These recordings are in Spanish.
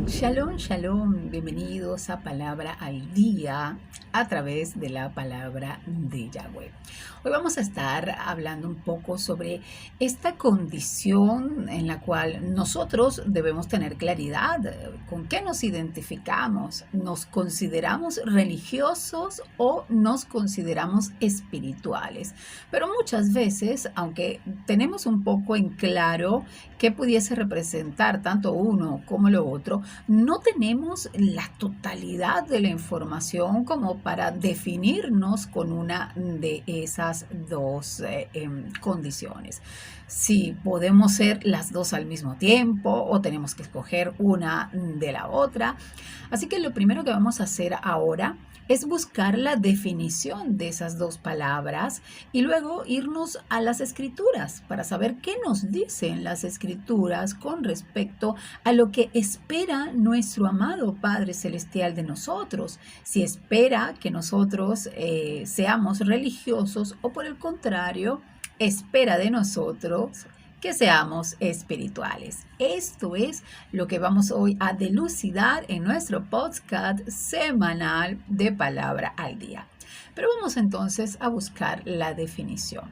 Shalom, shalom, bienvenidos a Palabra al Día a través de la palabra de Yahweh. Hoy vamos a estar hablando un poco sobre esta condición en la cual nosotros debemos tener claridad. ¿Con qué nos identificamos? ¿Nos consideramos religiosos o nos consideramos espirituales? Pero muchas veces, aunque tenemos un poco en claro qué pudiese representar tanto uno como lo otro, no tenemos la totalidad de la información como para definirnos con una de esas dos condiciones. Si podemos ser las dos al mismo tiempo o tenemos que escoger una de la otra. Así que lo primero que vamos a hacer ahora es buscar la definición de esas dos palabras y luego irnos a las escrituras para saber qué nos dicen las escrituras con respecto a lo que espera nuestro amado Padre Celestial de nosotros. Si espera que nosotros seamos religiosos o por el contrario, espera de nosotros que seamos espirituales. Esto es lo que vamos hoy a dilucidar en nuestro podcast semanal de Palabra al Día. Pero vamos entonces a buscar la definición,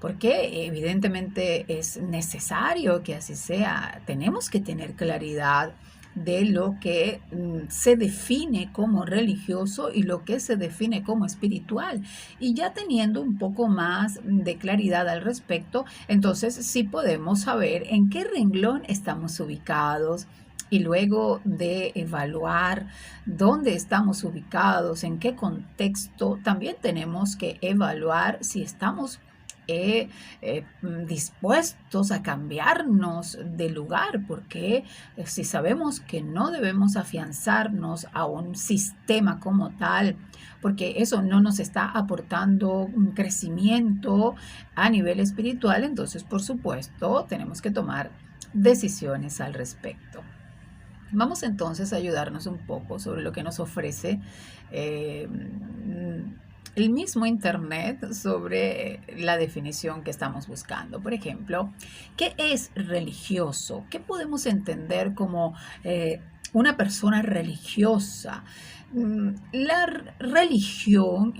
porque evidentemente es necesario que así sea. Tenemos que tener claridad de lo que se define como religioso y lo que se define como espiritual. Y ya teniendo un poco más de claridad al respecto, entonces sí podemos saber en qué renglón estamos ubicados. Y luego de evaluar dónde estamos ubicados, en qué contexto, también tenemos que evaluar si estamos dispuestos a cambiarnos de lugar, porque si sabemos que no debemos afianzarnos a un sistema como tal, porque eso no nos está aportando un crecimiento a nivel espiritual, entonces por supuesto tenemos que tomar decisiones al respecto. Vamos entonces a ayudarnos un poco sobre lo que nos ofrece el mismo Internet sobre la definición que estamos buscando. Por ejemplo, ¿qué es religioso? ¿Qué podemos entender como una persona religiosa? La religión,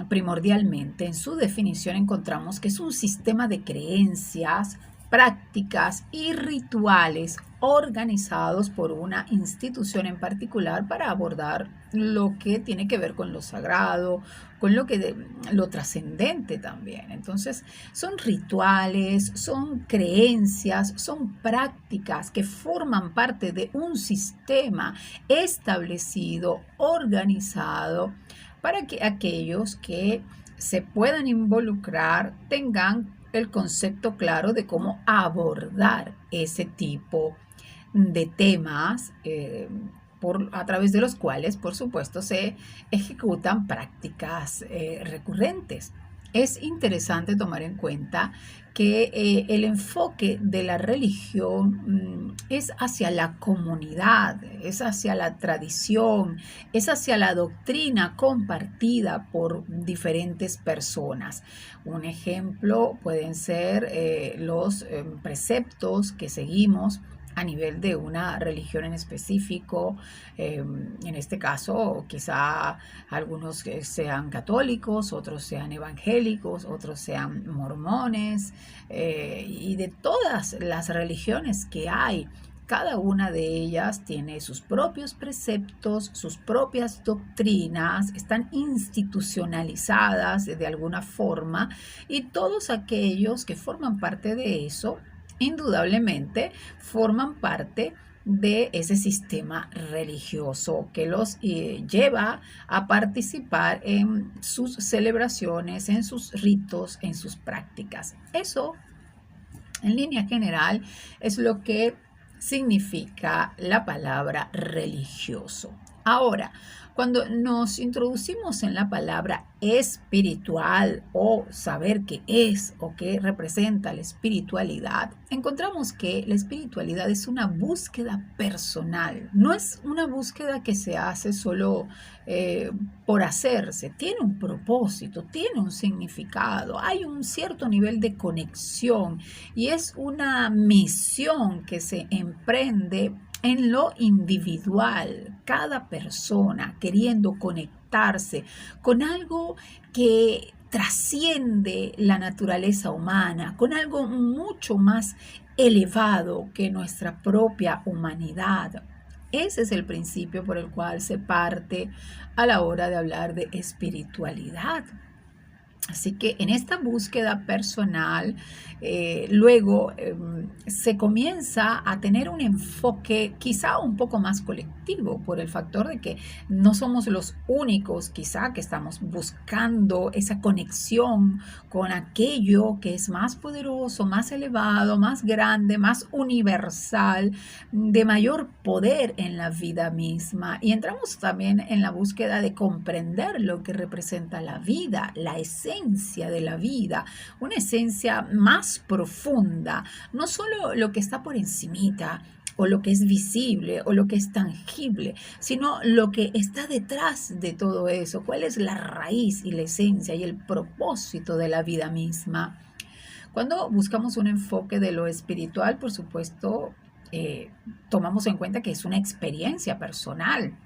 primordialmente, en su definición encontramos que es un sistema de creencias, prácticas y rituales organizados por una institución en particular para abordar lo que tiene que ver con lo sagrado, con lo trascendente también. Entonces, son rituales, son creencias, son prácticas que forman parte de un sistema establecido, organizado, para que aquellos que se puedan involucrar tengan el concepto claro de cómo abordar ese tipo de temas a través de los cuales, por supuesto, se ejecutan prácticas recurrentes. Es interesante tomar en cuenta que el enfoque de la religión es hacia la comunidad, es hacia la tradición, es hacia la doctrina compartida por diferentes personas. Un ejemplo pueden ser los preceptos que seguimos a nivel de una religión en específico. En este caso, quizá algunos sean católicos, otros sean evangélicos, otros sean mormones, y de todas las religiones que hay. Cada una de ellas tiene sus propios preceptos, sus propias doctrinas, están institucionalizadas de alguna forma, y todos aquellos que forman parte de eso indudablemente forman parte de ese sistema religioso que los lleva a participar en sus celebraciones, en sus ritos, en sus prácticas. Eso, en línea general, es lo que significa la palabra religioso. Ahora, cuando nos introducimos en la palabra espiritual o saber qué es o qué representa la espiritualidad, encontramos que la espiritualidad es una búsqueda personal, no es una búsqueda que se hace solo por hacerse, tiene un propósito, tiene un significado, hay un cierto nivel de conexión y es una misión que se emprende en lo individual, cada persona queriendo conectarse con algo que trasciende la naturaleza humana, con algo mucho más elevado que nuestra propia humanidad. Ese es el principio por el cual se parte a la hora de hablar de espiritualidad. Así que en esta búsqueda personal, luego se comienza a tener un enfoque quizá un poco más colectivo por el factor de que no somos los únicos quizá que estamos buscando esa conexión con aquello que es más poderoso, más elevado, más grande, más universal, de mayor poder en la vida misma. Y entramos también en la búsqueda de comprender lo que representa la vida, la esencia de la vida, una esencia más profunda, no solo lo que está por encimita o lo que es visible o lo que es tangible, sino lo que está detrás de todo eso, cuál es la raíz y la esencia y el propósito de la vida misma. Cuando buscamos un enfoque de lo espiritual, por supuesto, tomamos en cuenta que es una experiencia personal.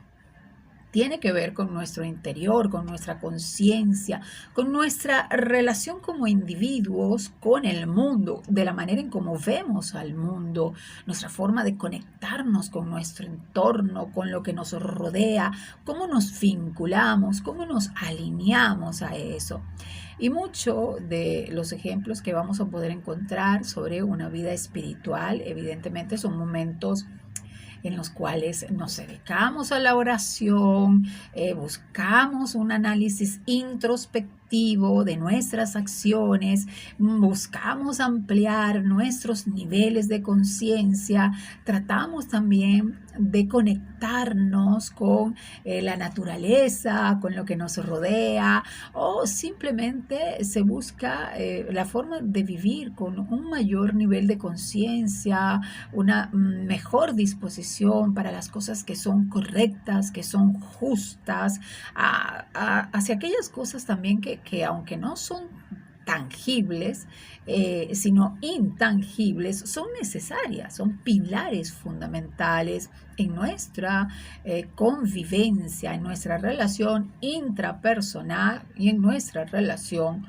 Tiene que ver con nuestro interior, con nuestra conciencia, con nuestra relación como individuos con el mundo, de la manera en cómo vemos al mundo, nuestra forma de conectarnos con nuestro entorno, con lo que nos rodea, cómo nos vinculamos, cómo nos alineamos a eso. Y muchos de los ejemplos que vamos a poder encontrar sobre una vida espiritual, evidentemente son momentos en los cuales nos dedicamos a la oración, buscamos un análisis introspectivo de nuestras acciones, buscamos ampliar nuestros niveles de conciencia, tratamos también de conectarnos con la naturaleza, con lo que nos rodea, o simplemente se busca la forma de vivir con un mayor nivel de conciencia, una mejor disposición para las cosas que son correctas, que son justas, hacia aquellas cosas también que aunque no son tangibles, sino intangibles, son necesarias, son pilares fundamentales en nuestra convivencia, en nuestra relación intrapersonal y en nuestra relación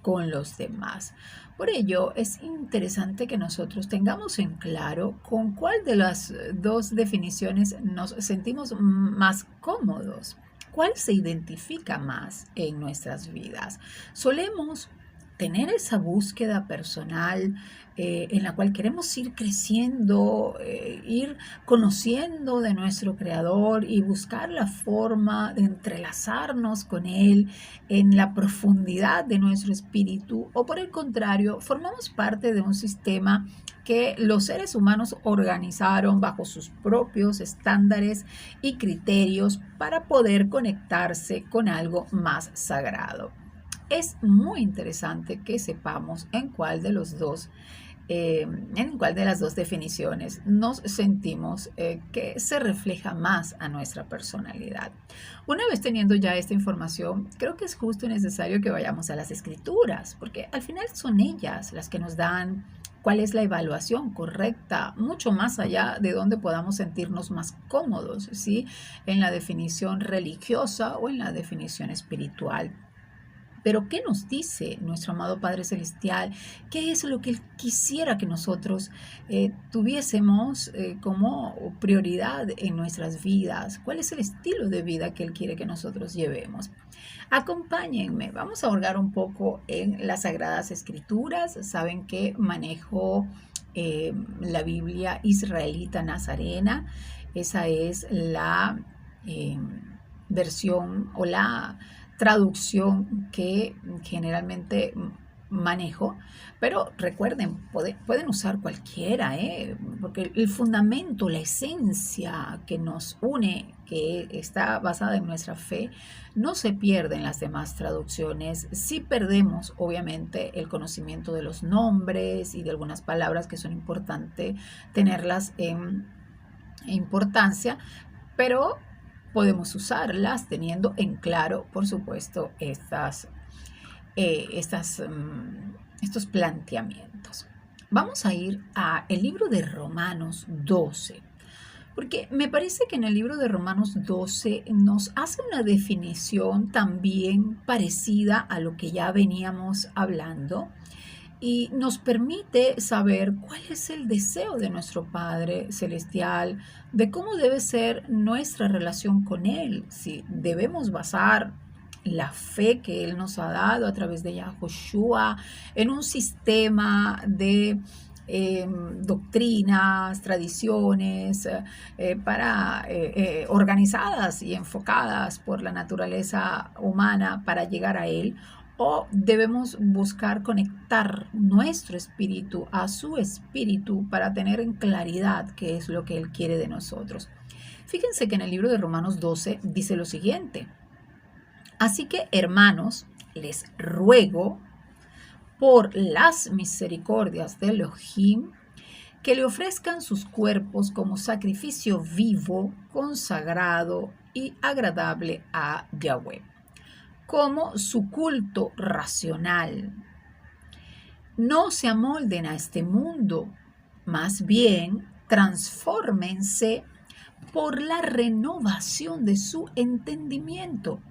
con los demás. Por ello, es interesante que nosotros tengamos en claro con cuál de las dos definiciones nos sentimos más cómodos, cuál se identifica más en nuestras vidas. Solemos tener esa búsqueda personal en la cual queremos ir creciendo, ir conociendo de nuestro Creador y buscar la forma de entrelazarnos con Él en la profundidad de nuestro espíritu, o por el contrario, formamos parte de un sistema que los seres humanos organizaron bajo sus propios estándares y criterios para poder conectarse con algo más sagrado. Es muy interesante que sepamos en cuál de los dos, en cuál de las dos definiciones nos sentimos que se refleja más a nuestra personalidad. Una vez teniendo ya esta información, creo que es justo y necesario que vayamos a las escrituras, porque al final son ellas las que nos dan cuál es la evaluación correcta, mucho más allá de donde podamos sentirnos más cómodos, ¿sí? En la definición religiosa o en la definición espiritual. Pero ¿qué nos dice nuestro amado Padre Celestial? ¿Qué es lo que Él quisiera que nosotros tuviésemos como prioridad en nuestras vidas? ¿Cuál es el estilo de vida que Él quiere que nosotros llevemos? Acompáñenme, vamos a hurgar un poco en las Sagradas Escrituras. Saben que manejo la Biblia israelita nazarena. Esa es la versión o la traducción que generalmente manejo, pero recuerden, pueden usar cualquiera, porque el fundamento, la esencia que nos une, que está basada en nuestra fe, no se pierde en las demás traducciones. Sí perdemos, obviamente, el conocimiento de los nombres y de algunas palabras que son importantes tenerlas en importancia, pero podemos usarlas teniendo en claro, por supuesto, estos planteamientos. Vamos a ir a el libro de Romanos 12, porque me parece que en el libro de Romanos 12 nos hace una definición también parecida a lo que ya veníamos hablando y nos permite saber cuál es el deseo de nuestro Padre Celestial, de cómo debe ser nuestra relación con Él, si debemos basar la fe que Él nos ha dado a través de Yahushua en un sistema de doctrinas, tradiciones organizadas y enfocadas por la naturaleza humana para llegar a Él, o debemos buscar conectar nuestro espíritu a su espíritu para tener en claridad qué es lo que Él quiere de nosotros. Fíjense que en el libro de Romanos 12 dice lo siguiente: así que, hermanos, les ruego por las misericordias de Elohim que le ofrezcan sus cuerpos como sacrificio vivo, consagrado y agradable a Yahweh, como su culto racional. No se amolden a este mundo, más bien transfórmense por la renovación de su entendimiento,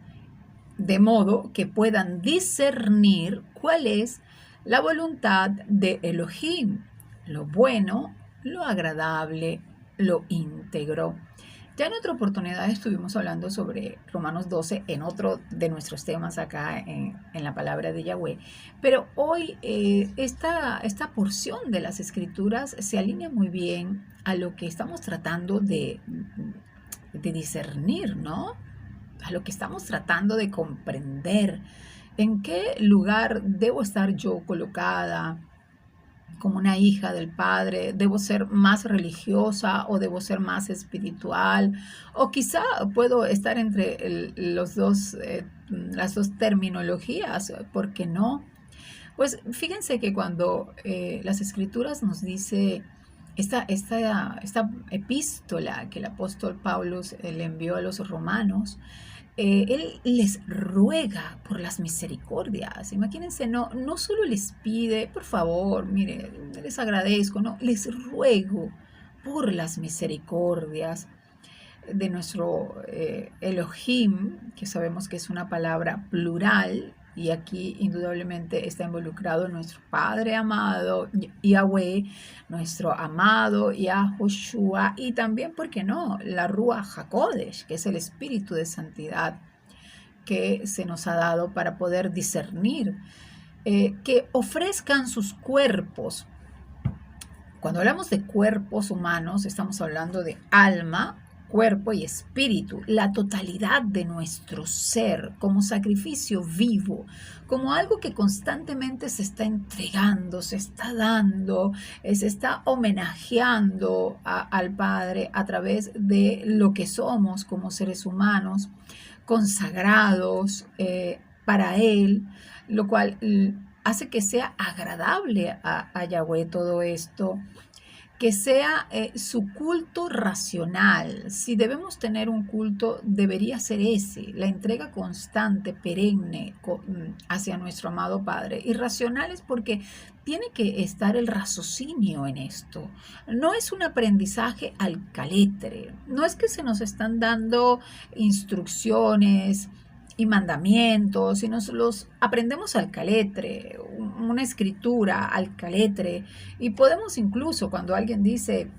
de modo que puedan discernir cuál es la voluntad de Elohim, lo bueno, lo agradable, lo íntegro. Ya en otra oportunidad estuvimos hablando sobre Romanos 12 en otro de nuestros temas acá en la palabra de Yahweh, pero hoy esta porción de las Escrituras se alinea muy bien a lo que estamos tratando de discernir, ¿no? A lo que estamos tratando de comprender. ¿En qué lugar debo estar yo colocada como una hija del Padre? ¿Debo ser más religiosa o debo ser más espiritual? O quizá puedo estar entre las dos terminologías, ¿por qué no? Pues fíjense que cuando las Escrituras nos dice esta epístola que el apóstol Pablo le envió a los romanos, él les ruega por las misericordias. Imagínense, no solo les pide, por favor, mire, les agradezco, no, les ruego por las misericordias de nuestro Elohim, que sabemos que es una palabra plural, y aquí indudablemente está involucrado nuestro Padre amado, Yahweh, nuestro amado Yahushua, y también, ¿por qué no?, la Ruach HaKodesh, que es el Espíritu de Santidad que se nos ha dado para poder discernir, que ofrezcan sus cuerpos. Cuando hablamos de cuerpos humanos, estamos hablando de alma, cuerpo y espíritu, la totalidad de nuestro ser como sacrificio vivo, como algo que constantemente se está entregando, se está dando, se está homenajeando al Padre a través de lo que somos como seres humanos, consagrados para Él, lo cual hace que sea agradable a Yahweh todo esto, que sea su culto racional. Si debemos tener un culto, debería ser ese, la entrega constante, perenne hacia nuestro amado Padre. Y racional es porque tiene que estar el raciocinio en esto. No es un aprendizaje al caletre, no es que se nos están dando instrucciones y mandamientos, y nos los aprendemos al caletre, una escritura al caletre, y podemos incluso cuando alguien dice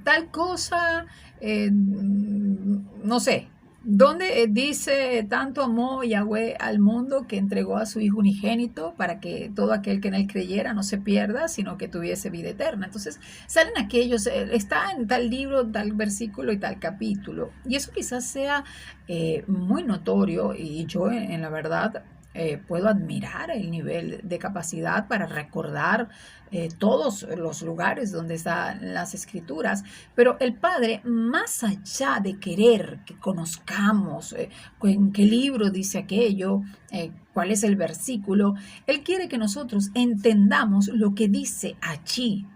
tal cosa, no sé, ¿dónde dice tanto amó Yahweh al mundo que entregó a su Hijo unigénito para que todo aquel que en él creyera no se pierda, sino que tuviese vida eterna? Entonces salen aquellos, está en tal libro, tal versículo y tal capítulo. Y eso quizás sea muy notorio, y yo en la verdad puedo admirar el nivel de capacidad para recordar todos los lugares donde están las escrituras, pero el Padre, más allá de querer que conozcamos en qué libro dice aquello, cuál es el versículo, Él quiere que nosotros entendamos lo que dice allí,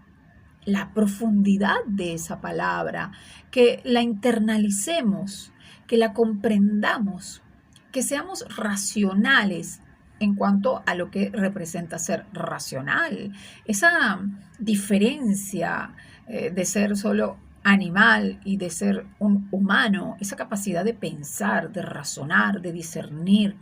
la profundidad de esa palabra, que la internalicemos, que la comprendamos, que seamos racionales en cuanto a lo que representa ser racional. Esa diferencia de ser solo animal y de ser un humano, esa capacidad de pensar, de razonar, de discernir,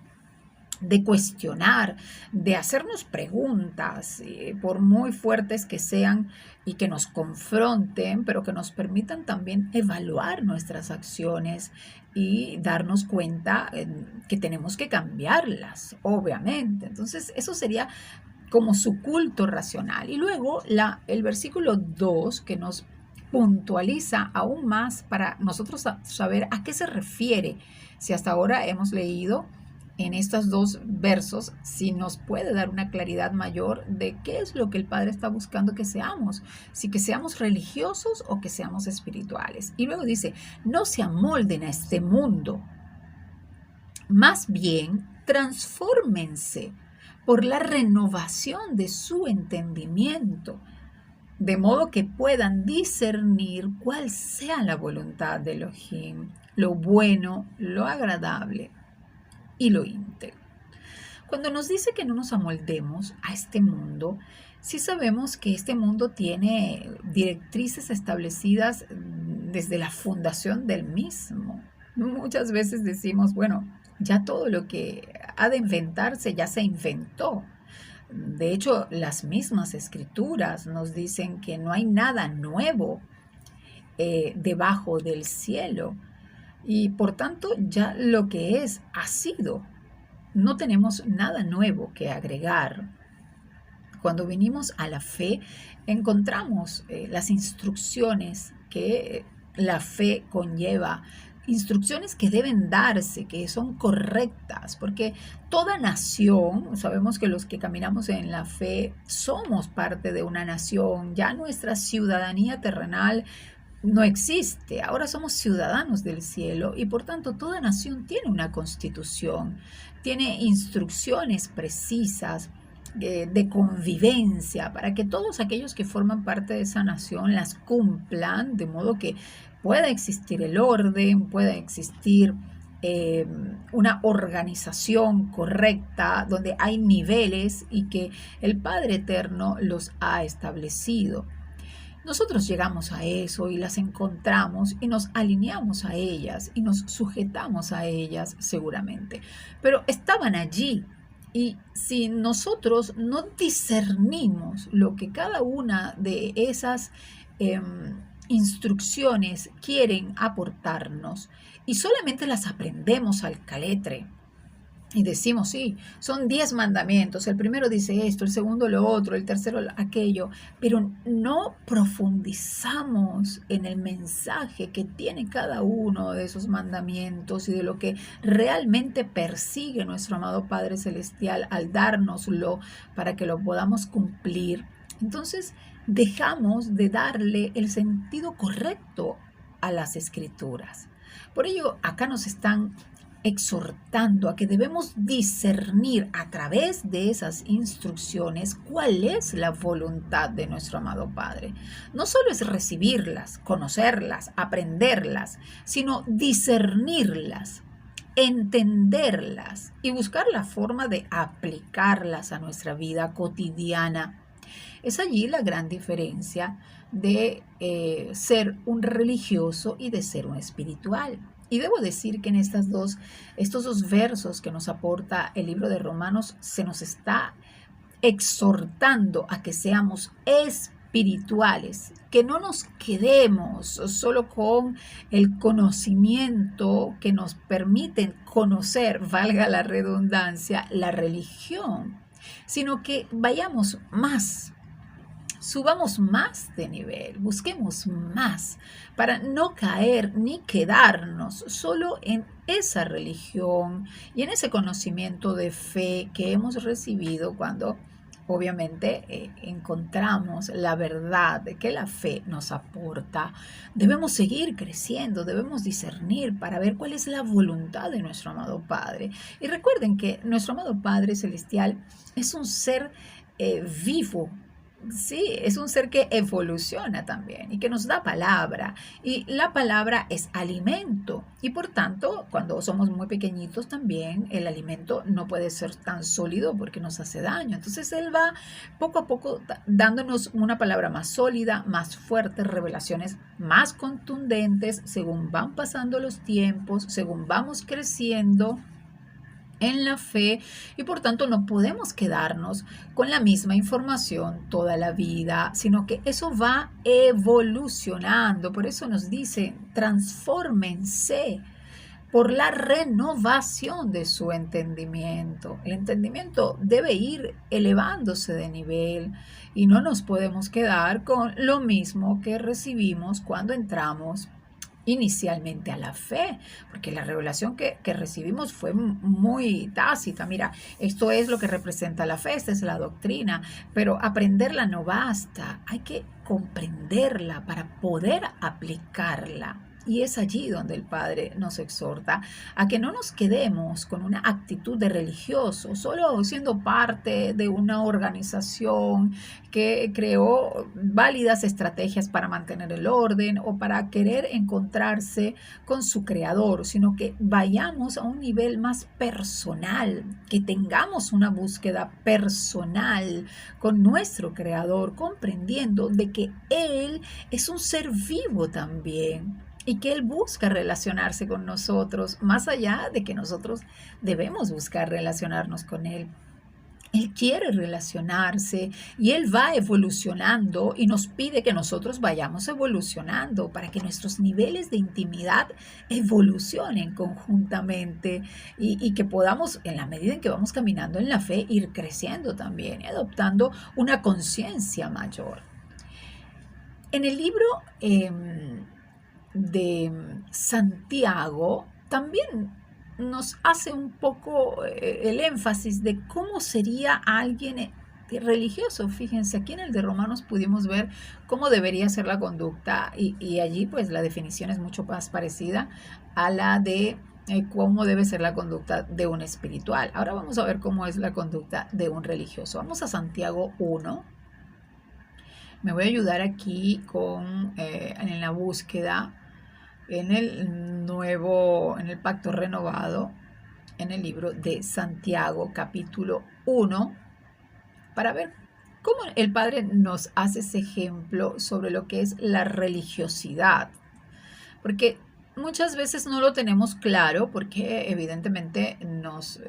de cuestionar, de hacernos preguntas, por muy fuertes que sean y que nos confronten, pero que nos permitan también evaluar nuestras acciones y darnos cuenta que tenemos que cambiarlas, obviamente. Entonces, eso sería como su culto racional. Y luego el versículo 2 que nos puntualiza aún más para nosotros saber a qué se refiere. Si hasta ahora hemos leído en estos dos versos, si nos puede dar una claridad mayor de qué es lo que el Padre está buscando que seamos, si que seamos religiosos o que seamos espirituales. Y luego dice, no se amolden a este mundo, más bien transfórmense por la renovación de su entendimiento, de modo que puedan discernir cuál sea la voluntad de Elohim, lo bueno, lo agradable y lo íntegro. Cuando nos dice que no nos amoldemos a este mundo, sí sabemos que este mundo tiene directrices establecidas desde la fundación del mismo. Muchas veces decimos, bueno, ya todo lo que ha de inventarse ya se inventó. De hecho, las mismas escrituras nos dicen que no hay nada nuevo debajo del cielo. Y por tanto, ya lo que es ha sido. No tenemos nada nuevo que agregar. Cuando venimos a la fe, encontramos las instrucciones que la fe conlleva, instrucciones que deben darse, que son correctas, porque toda nación, sabemos que los que caminamos en la fe somos parte de una nación, ya nuestra ciudadanía terrenal no existe, ahora somos ciudadanos del cielo y por tanto toda nación tiene una constitución, tiene instrucciones precisas de convivencia para que todos aquellos que forman parte de esa nación las cumplan, de modo que pueda existir el orden, pueda existir una organización correcta donde hay niveles y que el Padre Eterno los ha establecido. Nosotros llegamos a eso y las encontramos y nos alineamos a ellas y nos sujetamos a ellas seguramente. Pero estaban allí y si nosotros no discernimos lo que cada una de esas instrucciones quieren aportarnos y solamente las aprendemos al caletre, y decimos, sí, son 10 mandamientos, el primero dice esto, el segundo lo otro, el tercero aquello, pero no profundizamos en el mensaje que tiene cada uno de esos mandamientos y de lo que realmente persigue nuestro amado Padre Celestial al dárnoslo para que lo podamos cumplir. Entonces dejamos de darle el sentido correcto a las Escrituras. Por ello, acá nos están exhortando a que debemos discernir a través de esas instrucciones cuál es la voluntad de nuestro amado Padre. No solo es recibirlas, conocerlas, aprenderlas, sino discernirlas, entenderlas y buscar la forma de aplicarlas a nuestra vida cotidiana. Es allí la gran diferencia de ser un religioso y de ser un espiritual. Y debo decir que en estos dos versos que nos aporta el libro de Romanos, se nos está exhortando a que seamos espirituales, que no nos quedemos solo con el conocimiento que nos permiten conocer, valga la redundancia, la religión, sino que vayamos más. subamos más de nivel, busquemos más para no caer ni quedarnos solo en esa religión y en ese conocimiento de fe que hemos recibido cuando obviamente encontramos la verdad de que la fe nos aporta. Debemos seguir creciendo, debemos discernir para ver cuál es la voluntad de nuestro amado Padre. Y recuerden que nuestro amado Padre Celestial es un ser vivo. Sí, es un ser que evoluciona también y que nos da palabra. Y la palabra es alimento. Y por tanto, cuando somos muy pequeñitos también, el alimento no puede ser tan sólido porque nos hace daño. Entonces Él va poco a poco dándonos una palabra más sólida, más fuerte, revelaciones más contundentes según van pasando los tiempos, según vamos creciendo en la fe y por tanto no podemos quedarnos con la misma información toda la vida, sino que eso va evolucionando. Por eso nos dice, transfórmense por la renovación de su entendimiento. El entendimiento debe ir elevándose de nivel y no nos podemos quedar con lo mismo que recibimos cuando entramos inicialmente a la fe, porque la revelación que recibimos fue muy tácita. Mira, esto es lo que representa la fe, esta es la doctrina, pero aprenderla no basta, hay que comprenderla para poder aplicarla. Y es allí donde el Padre nos exhorta a que no nos quedemos con una actitud de religioso, solo siendo parte de una organización que creó válidas estrategias para mantener el orden o para querer encontrarse con su creador, sino que vayamos a un nivel más personal, que tengamos una búsqueda personal con nuestro creador, comprendiendo de que Él es un ser vivo también y que Él busca relacionarse con nosotros, más allá de que nosotros debemos buscar relacionarnos con Él. Él quiere relacionarse y Él va evolucionando y nos pide que nosotros vayamos evolucionando para que nuestros niveles de intimidad evolucionen conjuntamente y que podamos, en la medida en que vamos caminando en la fe, ir creciendo también y adoptando una conciencia mayor. En el libro de Santiago también nos hace un poco el énfasis de cómo sería alguien religioso. Fíjense, aquí en el de Romanos pudimos ver cómo debería ser la conducta y allí pues la definición es mucho más parecida a la de cómo debe ser la conducta de un espiritual. Ahora vamos a ver cómo es la conducta de un religioso. Vamos a Santiago 1. Me voy a ayudar aquí en la búsqueda en el pacto renovado, en el libro de Santiago, capítulo 1, para ver cómo el Padre nos hace ese ejemplo sobre lo que es la religiosidad. Porque muchas veces no lo tenemos claro porque evidentemente nos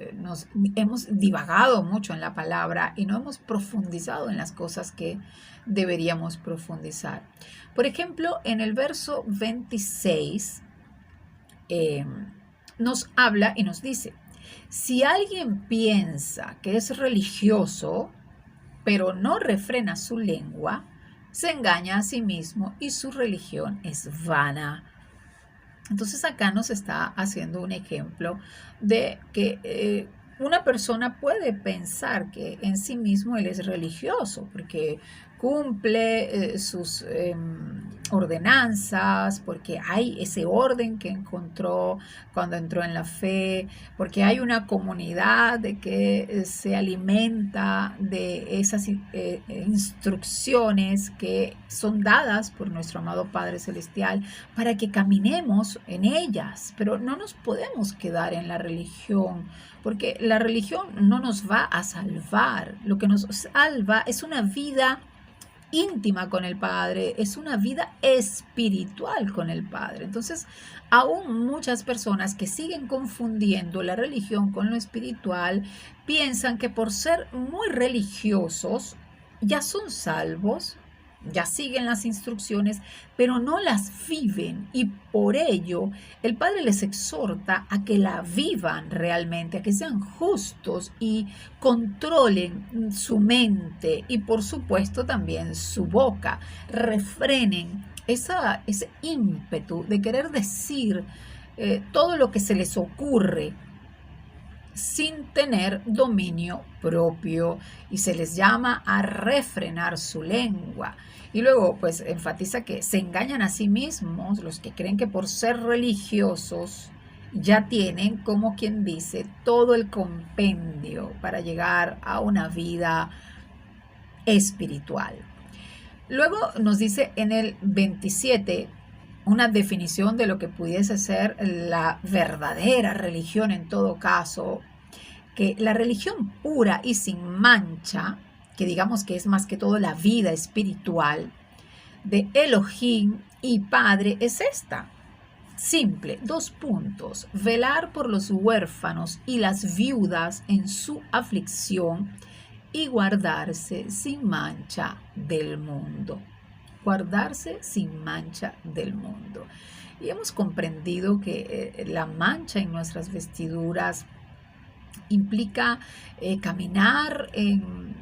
hemos divagado mucho en la palabra y no hemos profundizado en las cosas que deberíamos profundizar. Por ejemplo, en el verso 26 nos habla y nos dice, si alguien piensa que es religioso, pero no refrena su lengua, se engaña a sí mismo y su religión es vana. Entonces acá nos está haciendo un ejemplo de que una persona puede pensar que en sí mismo él es religioso porque cumple sus ordenanzas, porque hay ese orden que encontró cuando entró en la fe, porque hay una comunidad de que se alimenta de esas instrucciones que son dadas por nuestro amado Padre Celestial para que caminemos en ellas, pero no nos podemos quedar en la religión, porque la religión no nos va a salvar. Lo que nos salva es una vida íntima con el Padre, es una vida espiritual con el Padre. Entonces, aún muchas personas que siguen confundiendo la religión con lo espiritual, piensan que por ser muy religiosos ya son salvos ya siguen las instrucciones, pero no las viven, y por ello el Padre les exhorta a que la vivan realmente, a que sean justos y controlen su mente y por supuesto también su boca, refrenen ese ímpetu de querer decir todo lo que se les ocurre sin tener dominio propio, y se les llama a refrenar su lengua. Y luego pues enfatiza que se engañan a sí mismos los que creen que por ser religiosos ya tienen, como quien dice, todo el compendio para llegar a una vida espiritual. Luego nos dice en el 27 una definición de lo que pudiese ser la verdadera religión en todo caso, que la religión pura y sin mancha, que digamos que es más que todo la vida espiritual de Elohim y Padre, es esta. Simple, 2 puntos: velar por los huérfanos y las viudas en su aflicción y guardarse sin mancha del mundo. Guardarse sin mancha del mundo. Y hemos comprendido que la mancha en nuestras vestiduras implica caminar en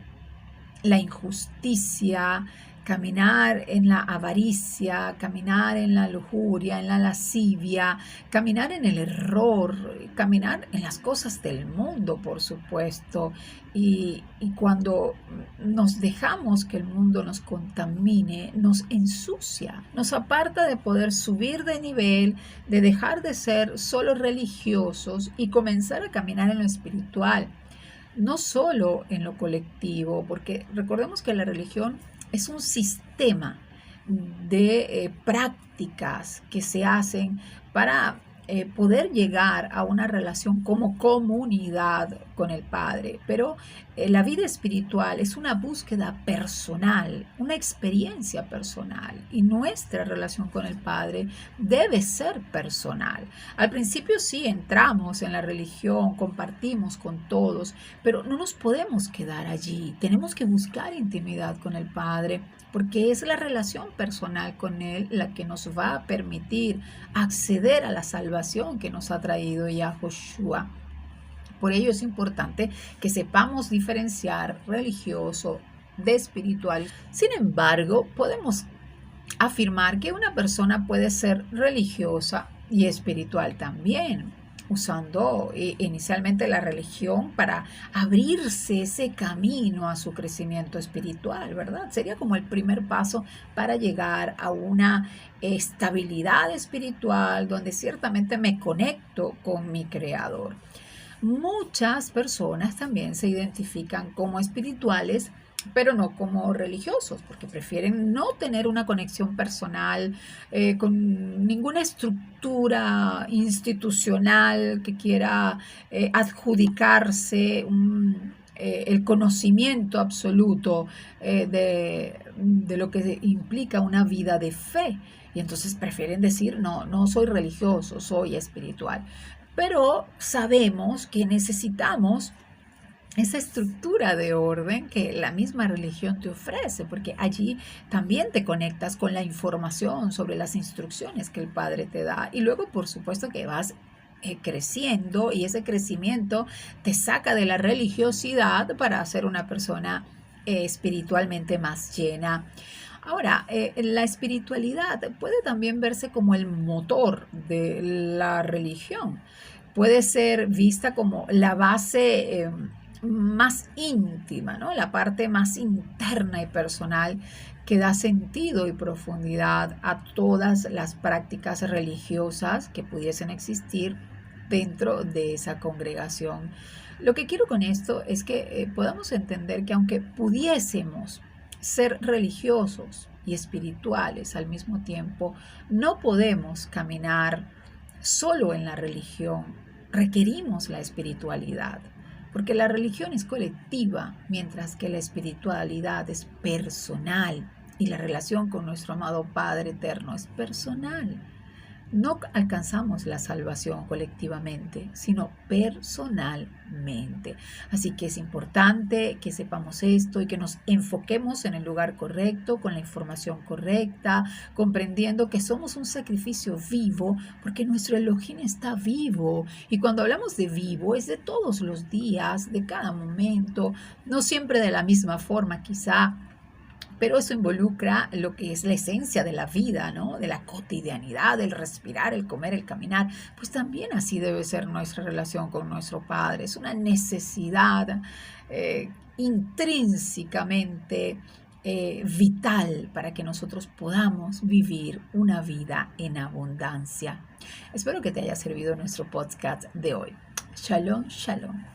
la injusticia, caminar en la avaricia, caminar en la lujuria, en la lascivia, caminar en el error, caminar en las cosas del mundo, por supuesto. Y cuando nos dejamos que el mundo nos contamine, nos ensucia, nos aparta de poder subir de nivel, de dejar de ser solo religiosos y comenzar a caminar en lo espiritual. No solo en lo colectivo, porque recordemos que la religión es un sistema de prácticas que se hacen para poder llegar a una relación como comunidad con el Padre. Pero la vida espiritual es una búsqueda personal, una experiencia personal, y nuestra relación con el Padre debe ser personal. Al principio sí entramos en la religión, compartimos con todos, pero no nos podemos quedar allí. Tenemos que buscar intimidad con el Padre, porque es la relación personal con Él la que nos va a permitir acceder a la salvación que nos ha traído Yahushua. Por ello es importante que sepamos diferenciar religioso de espiritual. Sin embargo, podemos afirmar que una persona puede ser religiosa y espiritual también, usando inicialmente la religión para abrirse ese camino a su crecimiento espiritual, ¿verdad? Sería como el primer paso para llegar a una estabilidad espiritual donde ciertamente me conecto con mi Creador. Muchas personas también se identifican como espirituales, pero no como religiosos, porque prefieren no tener una conexión personal con ninguna estructura institucional que quiera adjudicarse el conocimiento absoluto de lo que implica una vida de fe. Y entonces prefieren decir, no, no soy religioso, soy espiritual. Pero sabemos que necesitamos esa estructura de orden que la misma religión te ofrece, porque allí también te conectas con la información sobre las instrucciones que el Padre te da, y luego por supuesto que vas creciendo, y ese crecimiento te saca de la religiosidad para ser una persona espiritualmente más llena. Ahora, la espiritualidad puede también verse como el motor de la religión. Puede ser vista como la base más íntima, ¿no? La parte más interna y personal que da sentido y profundidad a todas las prácticas religiosas que pudiesen existir dentro de esa congregación. Lo que quiero con esto es que podamos entender que aunque pudiésemos ser religiosos y espirituales al mismo tiempo, no podemos caminar solo en la religión. Requerimos la espiritualidad, porque la religión es colectiva, mientras que la espiritualidad es personal, y la relación con nuestro amado Padre eterno es personal. no alcanzamos la salvación colectivamente, sino personalmente. Así que es importante que sepamos esto y que nos enfoquemos en el lugar correcto, con la información correcta, comprendiendo que somos un sacrificio vivo, porque nuestro Elohim está vivo. Y cuando hablamos de vivo, es de todos los días, de cada momento, no siempre de la misma forma, quizá, pero eso involucra lo que es la esencia de la vida, ¿no? De la cotidianidad, el respirar, el comer, el caminar. Pues también así debe ser nuestra relación con nuestro Padre. Es una necesidad intrínsecamente vital para que nosotros podamos vivir una vida en abundancia. Espero que te haya servido nuestro podcast de hoy. Shalom, shalom.